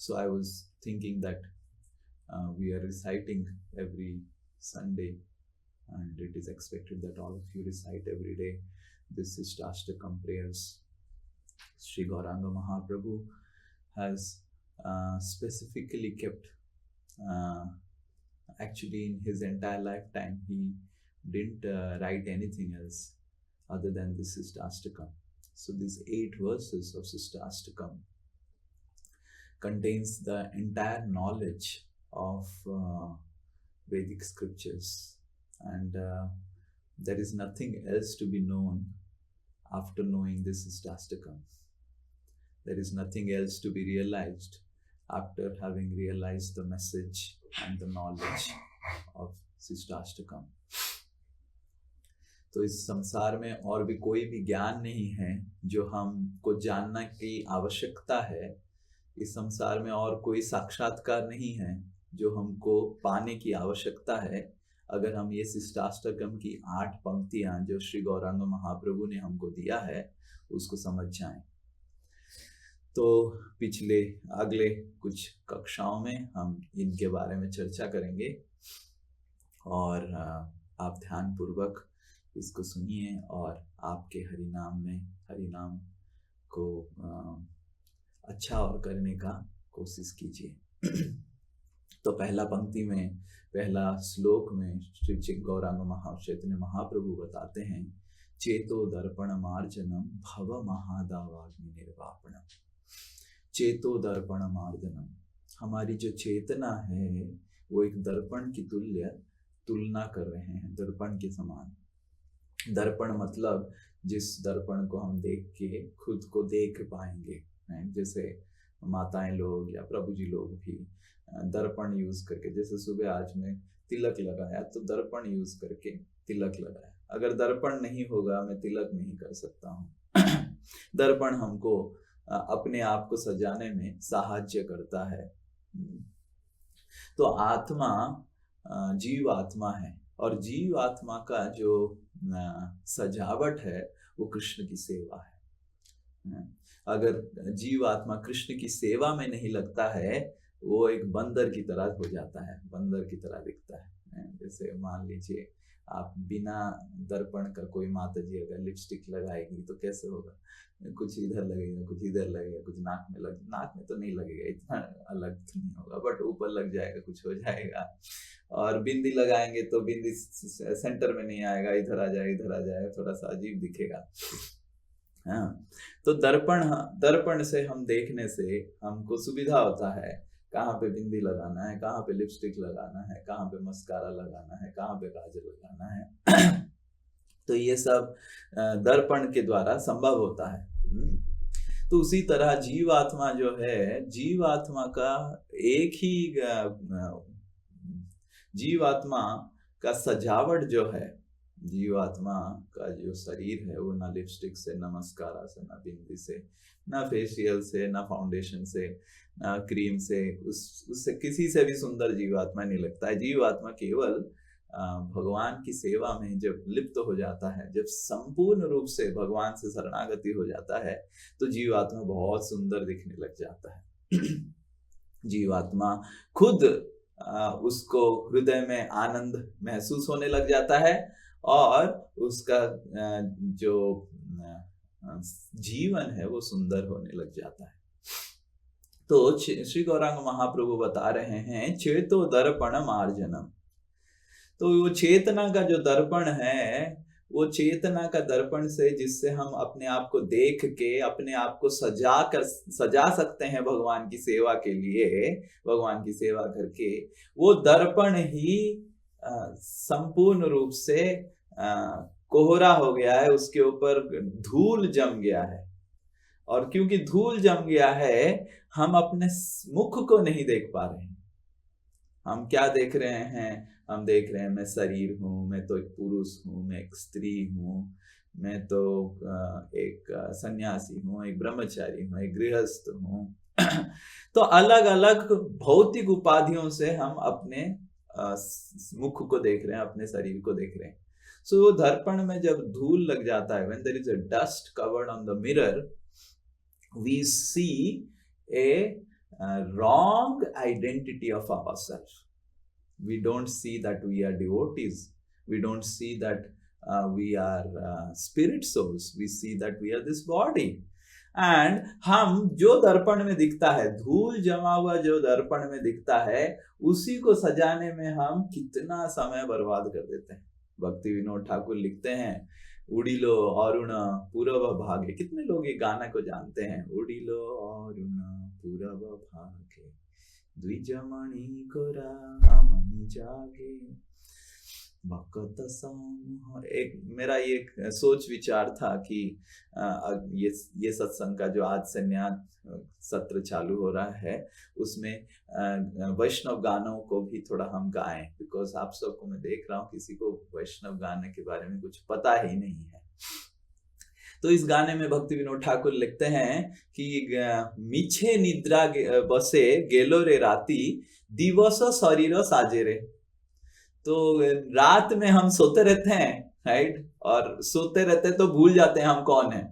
So I was thinking that we are reciting every Sunday, and it is expected that all of you recite every day this Ashtakam prayers. Sri Gauranga Mahaprabhu has specifically kept, actually in his entire lifetime, he didn't write anything else other than this Ashtakam. So these 8 verses of Sister Ashtakam contains the entire knowledge of Vedic scriptures, and there is nothing else to be known after knowing this Ashtakam. There is nothing else to be realized after having realized the message and the knowledge of Sister Ashtakam. तो इस संसार में और भी कोई भी ज्ञान नहीं है जो हमको जानना की आवश्यकता है। इस संसार में और कोई साक्षात्कार नहीं है जो हमको पाने की आवश्यकता है, अगर हम ये शिष्टाष्टकम की 8 पंक्तियां जो श्री गौरांग महाप्रभु ने हमको दिया है उसको समझ जाएं। तो पिछले अगले कुछ कक्षाओं में हम इनके बारे में चर्चा करेंगे, और आप ध्यान पूर्वक इसको सुनिए और आपके हरिनाम को अच्छा और करने का कोशिश कीजिए। तो पहला पंक्ति में, पहला श्लोक में श्री गौरांग चैतन्य महाप्रभु बताते हैं, चेतो दर्पण मार्जनम भव महादावाग्नि निर्वापणम। चेतो दर्पण मार्जनम, हमारी जो चेतना है वो एक दर्पण की तुलना कर रहे हैं, दर्पण के समान। दर्पण मतलब जिस दर्पण को हम देख के खुद को देख पाएंगे, जैसे माताएं लोग या प्रभु जी लोग भी दर्पण यूज करके, जैसे सुबह आज मैं तिलक लगाया तो दर्पण यूज करके तिलक लगाया। अगर दर्पण नहीं होगा मैं तिलक नहीं कर सकता हूँ। दर्पण हमको अपने आप को सजाने में सहायता करता है। तो आत्मा जीव आत्मा है, और जीव आत्मा का जो सजावट है वो कृष्ण की सेवा है। अगर जीव आत्मा कृष्ण की सेवा में नहीं लगता है वो एक बंदर की तरह हो जाता है, बंदर की तरह दिखता है। जैसे मान लीजिए आप बिना दर्पण का, कोई माता जी अगर लिपस्टिक लगाएगी तो कैसे होगा, कुछ इधर लगेगा, कुछ इधर लगेगा, कुछ नाक में तो नहीं लगेगा, इतना अलग तो नहीं होगा, बट ऊपर लग जाएगा, कुछ हो जाएगा। और बिंदी लगाएंगे तो बिंदी सेंटर में नहीं आएगा, इधर आ जाएगा, थोड़ा सा अजीब दिखेगा। हाँ, तो दर्पण से हम देखने से हमको सुविधा होता है कहाँ पे बिंदी लगाना है, कहाँ पे लिपस्टिक लगाना है, कहाँ पे मस्कारा लगाना है, कहाँ पे काजल लगाना है। तो ये सब दर्पण के द्वारा संभव होता है। तो उसी तरह जीवात्मा जो है, जीवात्मा का एक ही जीवात्मा का सजावट जो है, जीवात्मा का जो शरीर है वो ना लिपस्टिक से, ना मस्कारा से, ना बिंदी से, ना फेशियल से, ना फाउंडेशन से, ना क्रीम से, उससे किसी से भी सुंदर जीवात्मा नहीं लगता है। जीवात्मा केवल भगवान की सेवा में जब लिप्त हो जाता है, जब संपूर्ण रूप से भगवान से शरणागति हो जाता है तो जीवात्मा बहुत सुंदर दिखने लग जाता है। जीवात्मा खुद उसको हृदय में आनंद महसूस होने लग जाता है, और उसका जो जीवन है वो सुंदर होने लग जाता है। तो श्री गौरांग महाप्रभु बता रहे हैं, चेतो दर्पण मार्जनम। तो वो चेतना का जो दर्पण है, वो चेतना का दर्पण से जिससे हम अपने आप को देख के अपने आप को सजा सकते हैं भगवान की सेवा के लिए, भगवान की सेवा करके, वो दर्पण ही संपूर्ण रूप से कोहरा हो गया है, उसके ऊपर धूल जम गया है। और क्योंकि धूल जम गया है, हम अपने मुख को नहीं देख पा रहे हैं। हम क्या देख रहे हैं? हम देख रहे हैं मैं शरीर हूँ, मैं तो एक पुरुष हूँ, मैं एक स्त्री हूँ, मैं तो एक सन्यासी हूँ, एक ब्रह्मचारी हूँ, एक गृहस्थ हूँ। तो अलग अलग भौतिक उपाधियों से हम अपने मुख को देख रहे हैं, अपने शरीर को देख रहे हैं। सो दर्पण में जब धूल लग जाता है, when there is a dust covered on the mirror, we see a wrong identity of ourselves. We don't see that we are devotees. We don't see that we are spirit souls. We see that we are this body. And हम जो दर्पण में दिखता है, धूल जमा हुआ जो दर्पण में दिखता है, उसी को सजाने में हम कितना समय बर्बाद कर देते हैं। भक्ति विनोद ठाकुर लिखते हैं, उड़िलो अरुण पूरब भागे। कितने लोग ये गाना को जानते हैं? उड़िलो अरुण पूरब भागे, द्विजमणि को रामनि जागे, भक्त समूह। एक मेरा ये सोच विचार था कि ये सत्संग का जो आज से नया सत्र चालू हो रहा है, उसमें वैष्णव गानों को भी थोड़ा हम गाएं, बिकॉज आप सबको मैं देख रहा हूँ किसी को वैष्णव गाने के बारे में कुछ पता ही नहीं है। तो इस गाने में भक्ति विनोद ठाकुर लिखते हैं कि मीछे निद्रा बसे गेलो रे राती, दिवस शरीर साजे रे। तो रात में हम सोते रहते हैं, राइट, और सोते रहते हैं तो भूल जाते हैं हम कौन है,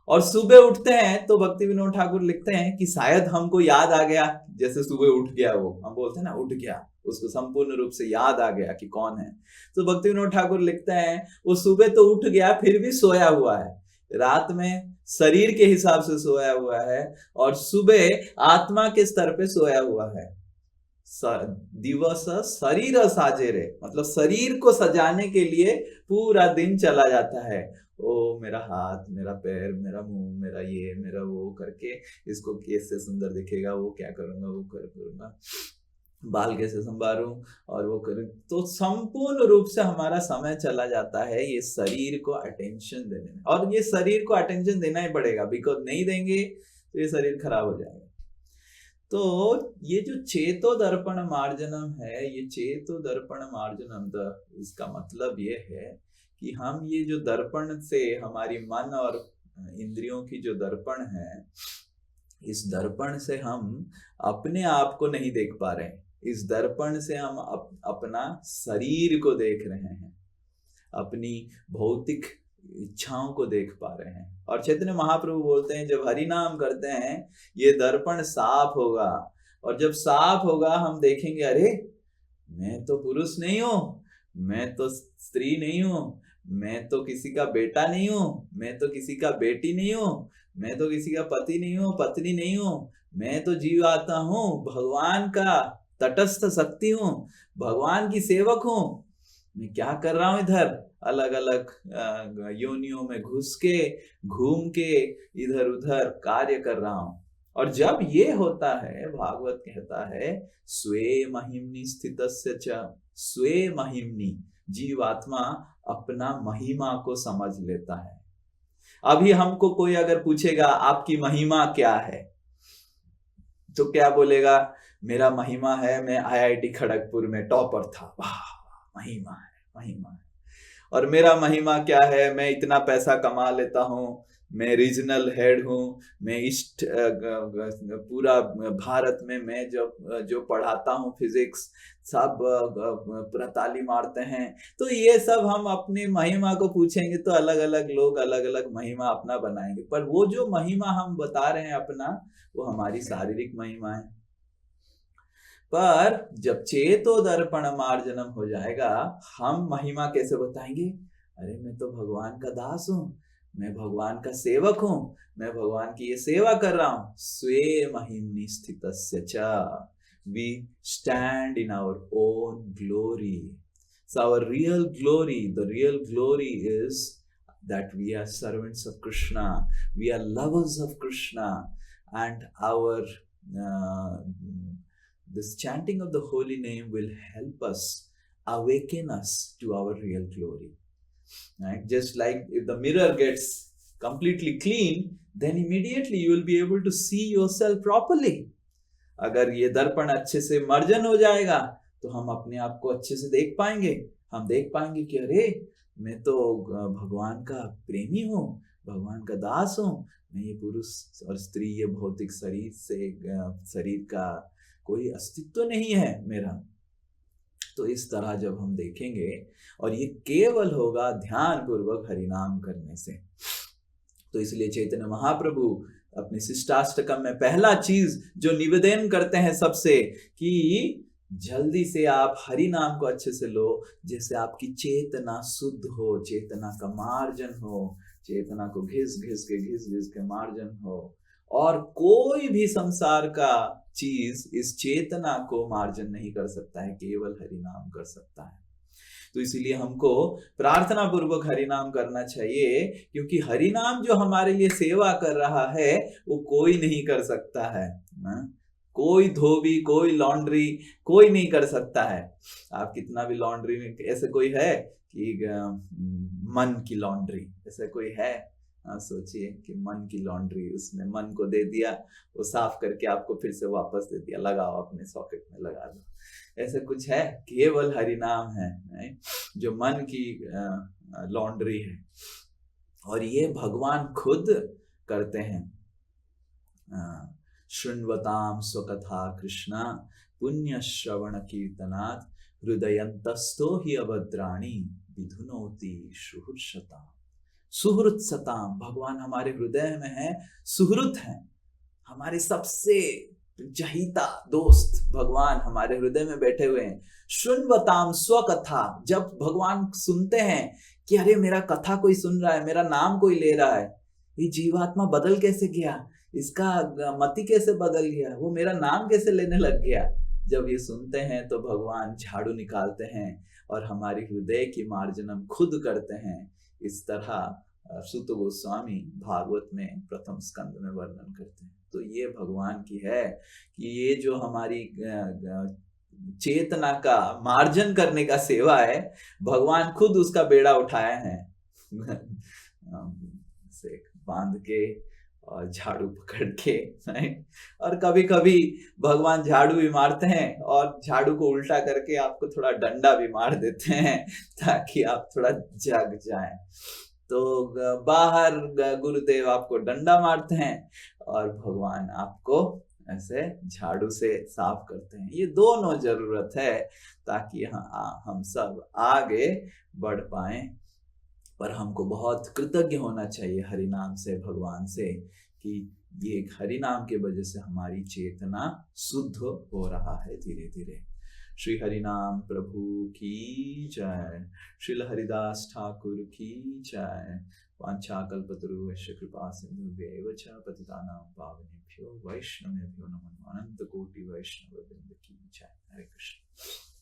और सुबह उठते हैं तो भक्ति विनोद ठाकुर लिखते हैं कि शायद हमको याद आ गया, जैसे सुबह उठ गया, वो हम बोलते हैं ना उठ गया, उसको संपूर्ण रूप से याद आ गया कि कौन है। तो भक्ति विनोद ठाकुर लिखते हैं वो सुबह तो उठ गया, फिर भी सोया हुआ है, रात में शरीर के हिसाब से सोया हुआ है, और सुबह आत्मा के स्तर पे सोया हुआ है। दिवस शरीर साजे रे, मतलब शरीर को सजाने के लिए पूरा दिन चला जाता है। ओ मेरा हाथ, मेरा पैर, मेरा मुंह, मेरा ये, मेरा वो करके, इसको कैसे सुंदर दिखेगा, वो क्या करूंगा, वो करूंगा, बाल कैसे संभालूं, और वो करूं। तो संपूर्ण रूप से हमारा समय चला जाता है ये शरीर को अटेंशन देने में, और ये शरीर को अटेंशन देना ही पड़ेगा, बिकॉज नहीं देंगे तो ये शरीर खराब हो जाएगा। तो ये जो चेतो दर्पण मार्जनम है, ये चेतो दर्पण मार्जनम, इसका मतलब ये है कि हम ये जो दर्पण से हमारी मन और इंद्रियों की जो दर्पण है, इस दर्पण से हम अपने आप को नहीं देख पा रहे हैं, इस दर्पण से हम अपना शरीर को देख रहे हैं, अपनी भौतिक इच्छाओं को देख पा रहे हैं। और चैतन्य महाप्रभु बोलते हैं जब हरि नाम करते हैं ये दर्पण साफ होगा, और जब साफ होगा हम देखेंगे अरे मैं तो पुरुष नहीं हूं, मैं तो स्त्री नहीं हूं, मैं तो किसी का बेटा नहीं हूं, मैं तो किसी का बेटी नहीं हूं, मैं तो किसी का पति नहीं हूं, पत्नी नहीं हूं, मैं तो जीव आता हूं, भगवान का तटस्थ शक्ति हूं, भगवान की सेवक हूं। मैं क्या कर रहा हूं इधर, अलग अलग योनियों में घुस के घूम के इधर उधर कार्य कर रहा हूं। और जब ये होता है, भागवत कहता है स्वे महिमनि स्थितस्य च, स्वे महिमनि, जीवात्मा अपना महिमा को समझ लेता है। अभी हमको कोई अगर पूछेगा आपकी महिमा क्या है, तो क्या बोलेगा? मेरा महिमा है मैं IIT खड़गपुर में टॉपर था, वाह महिमा है, महिमा है। और मेरा महिमा क्या है, मैं इतना पैसा कमा लेता हूँ, मैं रीजनल हेड हूँ, मैं ईस्ट पूरा भारत में मैं जो पढ़ाता हूँ फिजिक्स, सब पूरा ताली मारते हैं। तो ये सब हम अपनी महिमा को पूछेंगे तो अलग अलग लोग अलग अलग महिमा अपना बनाएंगे, पर वो जो महिमा हम बता रहे हैं अपना, वो हमारी शारीरिक महिमा है। पर जब चेतो दर्पण मार्जनम हो जाएगा, हम महिमा कैसे बताएंगे? अरे मैं तो भगवान का दास हूं, मैं भगवान का सेवक हूं, मैं भगवान की ये सेवा कर रहा हूं। स्वे महिमनि स्थितस्य च, we stand in our own glory. So our real glory, the real glory is that we are servants of Krishna, we are lovers of Krishna, and our this chanting of the holy name will help us, awaken us to our real glory. Right? Just like if the mirror gets completely clean, then immediately you will be able to see yourself properly. अगर ये दर्पण अच्छे से मर्जन हो जाएगा तो हम अपने आप को अच्छे से देख पाएंगे। हम देख पाएंगे कि अरे मैं तो भगवान का प्रेमी हूँ, भगवान का दास हूँ, मैं ये पुरुष और स्त्री, ये भौतिक शरीर से शरीर का कोई अस्तित्व नहीं है मेरा। तो इस तरह जब हम देखेंगे, और ये केवल होगा ध्यान पूर्वक हरिनाम करने से। तो इसलिए चैतन्य महाप्रभु अपने शिष्टाष्टकम में पहला चीज जो निवेदन करते हैं सबसे कि जल्दी से आप हरि नाम को अच्छे से लो, जैसे आपकी चेतना शुद्ध हो, चेतना का मार्जन हो, चेतना को घिस घिस के मार्जन हो। और कोई भी संसार का चीज इस चेतना को मार्जन नहीं कर सकता है, केवल हरि नाम कर सकता है। तो इसीलिए हमको प्रार्थना पूर्वक हरि नाम करना चाहिए, क्योंकि हरि नाम जो हमारे लिए सेवा कर रहा है वो कोई नहीं कर सकता है ना? कोई धोबी, कोई लॉन्ड्री, कोई नहीं कर सकता है। आप कितना भी लॉन्ड्री में, ऐसे कोई है कि मन की लॉन्ड्री, ऐसे कोई है? सोचिए कि मन की लॉन्ड्री, उसने मन को दे दिया, वो साफ करके आपको फिर से वापस दे दिया, लगाओ अपने सॉकेट में लगा दो। ऐसा कुछ है? केवल हरि नाम है जो मन की लॉन्ड्री है। और ये भगवान खुद करते हैं। शृण्वताम स्वकथा कृष्णा पुण्य श्रवण कीर्तनात् हृदयन्तस्थो हि अभद्राणि विधुनोति सुहृत्सताम्। सुहृत्सताम्, भगवान हमारे हृदय में है, सुहृत है, हमारे सबसे जहिता दोस्त भगवान हमारे हृदय में बैठे हुए हैं। शृण्वताम स्वकथा, जब भगवान सुनते हैं कि अरे मेरा कथा कोई सुन रहा है, मेरा नाम कोई ले रहा है, ये जीवात्मा बदल कैसे गया, इसका मति कैसे बदल गया, वो मेरा नाम कैसे लेने लग गया। जब ये सुनते हैं तो भगवान झाड़ू निकालते हैं और हमारी हृदय की मार्जनम खुद करते हैं। इस तरह सुत गोस्वामी भागवत में प्रथम स्कंद में वर्णन करते हैं। तो ये भगवान की है कि ये जो हमारी चेतना का मार्जन करने का सेवा है, भगवान खुद उसका बेड़ा उठाए हैं से बांध के और झाड़ू पकड़ के। और कभी कभी भगवान झाड़ू भी मारते हैं और झाड़ू को उल्टा करके आपको थोड़ा डंडा भी मार देते हैं ताकि आप थोड़ा जग जाएं। तो बाहर गुरुदेव आपको डंडा मारते हैं और भगवान आपको ऐसे झाड़ू से साफ करते हैं। ये दोनों जरूरत है ताकि हम सब आगे बढ़ पाए। पर हमको बहुत कृतज्ञ होना चाहिए हरि नाम से, भगवान से, कि ये हरि नाम के वजह से हमारी चेतना शुद्ध हो रहा है धीरे धीरे। श्री हरि नाम प्रभु की जय। श्रील हरिदास ठाकुर की जय। वाञ्छाकल्पतरुभ्यश्च कृपा सिन्धुभ्यैव च पतितानां पावनेभ्यो वैष्णवेभ्यो नमो। अनंत कोटि वैष्णव वृंद की जय। हरे कृष्ण।